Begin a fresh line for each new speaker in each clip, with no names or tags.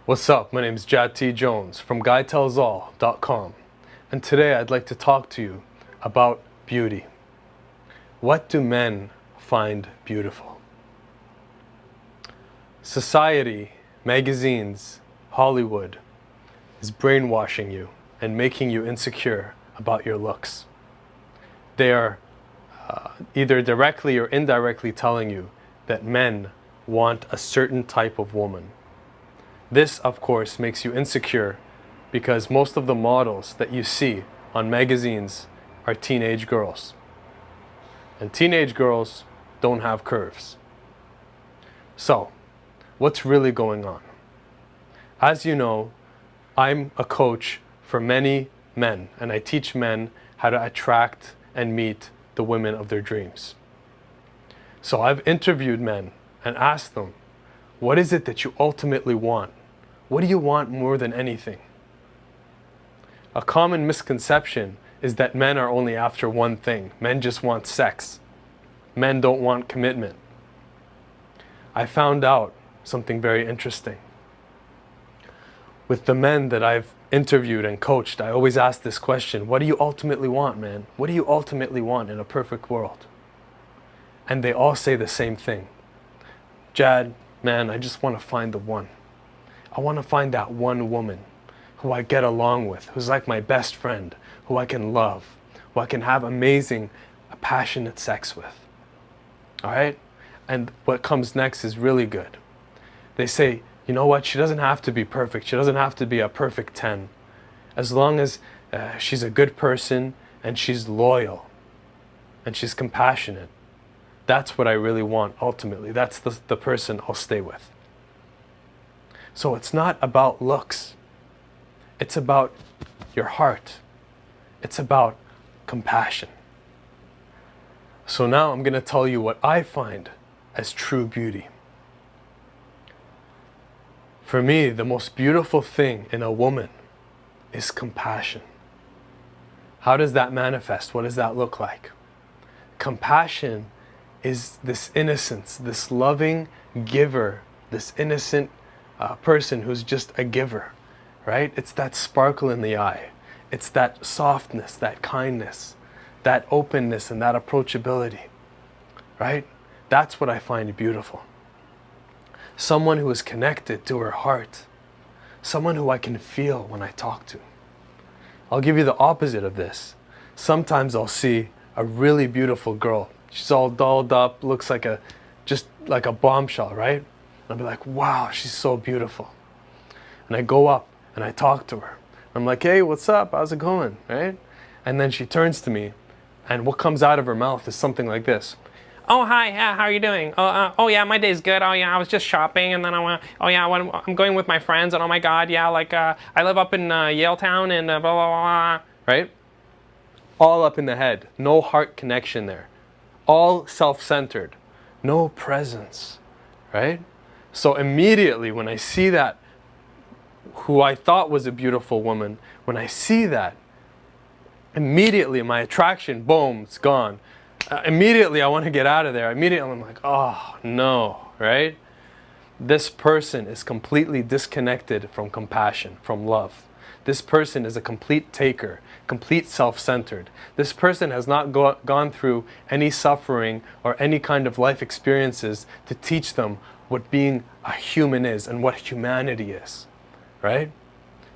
What's up? My name is Jad T. Jones from GuyTellsAll.com, and today I'd like to talk to you about beauty. What do men find beautiful? Society, magazines, Hollywood is brainwashing you and making you insecure about your looks. They are either directly or indirectly telling you that men want a certain type of woman. This, of course, makes you insecure because most of the models that you see on magazines are teenage girls. And teenage girls don't have curves. So, what's really going on? As you know, I'm a coach for many men, and I teach men how to attract and meet the women of their dreams. So I've interviewed men and asked them, what is it that you ultimately want? What do you want more than anything? A common misconception is that men are only after one thing. Men just want sex. Men don't want commitment. I found out something very interesting. With the men that I've interviewed and coached, I always ask this question, what do you ultimately want, man? What do you ultimately want in a perfect world? And they all say the same thing. Jad, man, I just want to find the one. I want to find that one woman who I get along with, who's like my best friend, who I can love, who I can have amazing, passionate sex with. All right? And what comes next is really good. They say, you know what? She doesn't have to be perfect. She doesn't have to be a perfect 10. As long as she's a good person and she's loyal and she's compassionate. That's what I really want ultimately. That's the person I'll stay with. So it's not about looks. It's about your heart. It's about compassion. So now I'm going to tell you what I find as true beauty. For me, the most beautiful thing in a woman is compassion. How does that manifest? What does that look like? Compassion is this innocence, this loving giver, this innocent person who's just a giver, right? It's that sparkle in the eye. It's that softness, that kindness, that openness and that approachability, right? That's what I find beautiful. Someone who is connected to her heart. Someone who I can feel when I talk to. I'll give you the opposite of this. Sometimes I'll see a really beautiful girl. She's all dolled up, looks like just like a bombshell, right? I'll be like, wow, she's so beautiful. And I go up and I talk to her. I'm like, hey, what's up? How's it going? Right? And then she turns to me and what comes out of her mouth is something like this.
Oh, hi, yeah, how are you doing? Oh, yeah, my day's good. Oh, yeah, I was just shopping, and then I'm going with my friends, and oh my God, yeah, I live up in Yaletown, and blah, blah, blah.
Right? All up in the head. No heart connection there. All self-centered. No presence. Right? So immediately when I see that, who I thought was a beautiful woman, when I see that, immediately my attraction, boom, it's gone. Immediately I want to get out of there. Immediately I'm like, oh no, right? This person is completely disconnected from compassion, from love. This person is a complete taker, complete self-centered. This person has not gone through any suffering or any kind of life experiences to teach them what being a human is and what humanity is, right?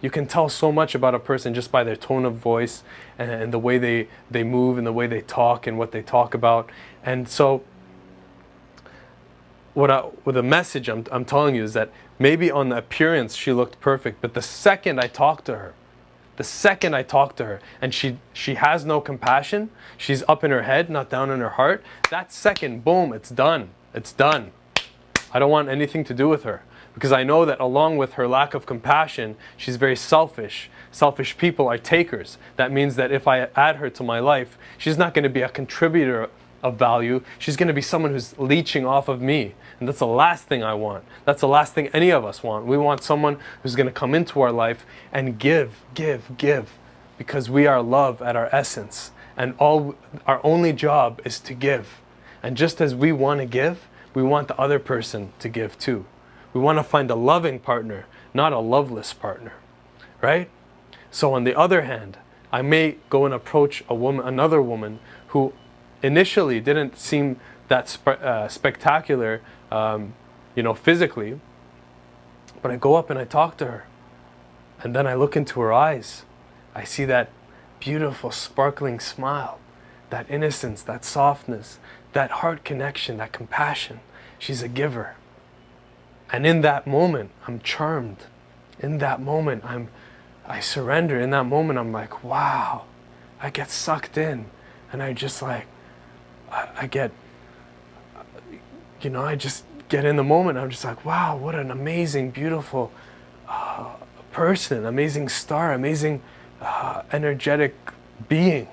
You can tell so much about a person just by their tone of voice and the way they move and the way they talk and what they talk about. And so with the message I'm telling you is that maybe on the appearance she looked perfect, but the second I talked to her and she has no compassion, she's up in her head, not down in her heart, that second, boom, it's done. It's done. I don't want anything to do with her. Because I know that along with her lack of compassion, she's very selfish. Selfish people are takers. That means that if I add her to my life, she's not going to be a contributor of value. She's going to be someone who's leeching off of me. And that's the last thing I want. That's the last thing any of us want. We want someone who's going to come into our life and give. Because we are love at our essence. And our only job is to give. And just as we want to give, we want the other person to give too. We want to find a loving partner, not a loveless partner, right? So on the other hand, I may go and approach another woman who initially didn't seem that spectacular, physically, but I go up and I talk to her, and then I look into her eyes. I see that beautiful, sparkling smile, that innocence, that softness, that heart connection, that compassion. She's a giver. And in that moment, I'm charmed. In that moment, I surrender. In that moment, I'm like, wow. I get sucked in. And I just like, I just get in the moment. I'm just like, wow, what an amazing, beautiful person, amazing star, amazing energetic being,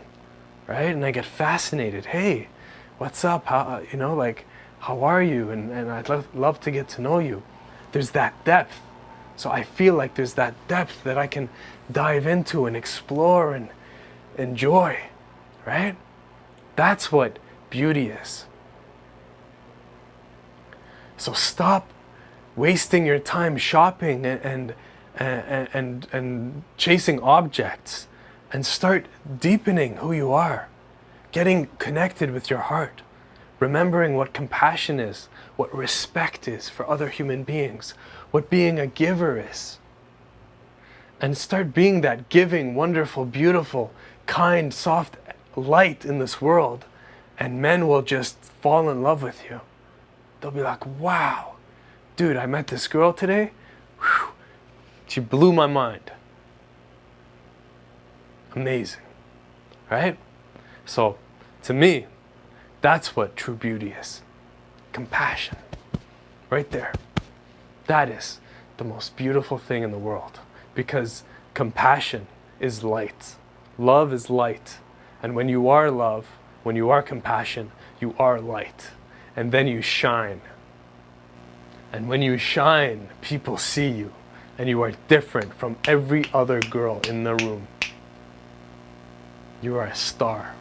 right? And I get fascinated. Hey, what's up? How are you? And I'd love to get to know you. There's that depth. So I feel like there's that depth that I can dive into and explore and enjoy, right? That's what beauty is. So stop wasting your time shopping and chasing objects, and start deepening who you are, getting connected with your heart, remembering what compassion is, what respect is for other human beings, what being a giver is. And start being that giving, wonderful, beautiful, kind, soft light in this world, and men will just fall in love with you. They'll be like, wow, dude, I met this girl today. Whew, she blew my mind. Amazing, right? So, to me, that's what true beauty is. Compassion. Right there. That is the most beautiful thing in the world. Because compassion is light. Love is light. And when you are love, when you are compassion, you are light. And then you shine. And when you shine, people see you. And you are different from every other girl in the room. You are a star,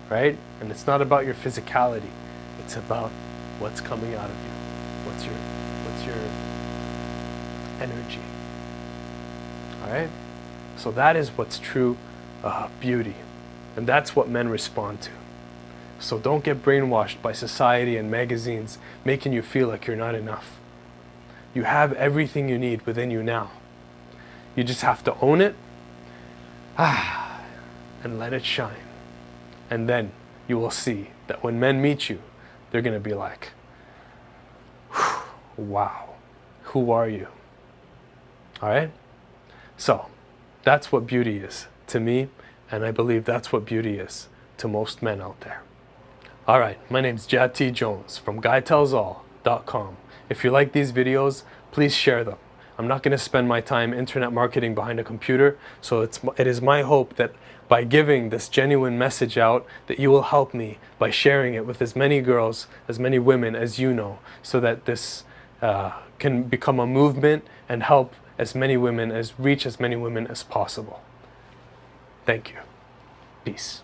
right? And it's not about your physicality. It's about what's coming out of you. What's your energy? All right? So that is what's true beauty. And that's what men respond to. So don't get brainwashed by society and magazines making you feel like you're not enough. You have everything you need within you now. You just have to own it and let it shine. And then you will see that when men meet you, they're going to be like, wow, who are you? All right? So that's what beauty is to me, and I believe that's what beauty is to most men out there. All right, my name's Jad T. Jones from GuyTellsAll.com. If you like these videos, please share them. I'm not going to spend my time internet marketing behind a computer, so it is my hope that by giving this genuine message out, that you will help me by sharing it with as many girls, as many women as you know, so that this can become a movement and help as many women, reach as many women as possible. Thank you. Peace.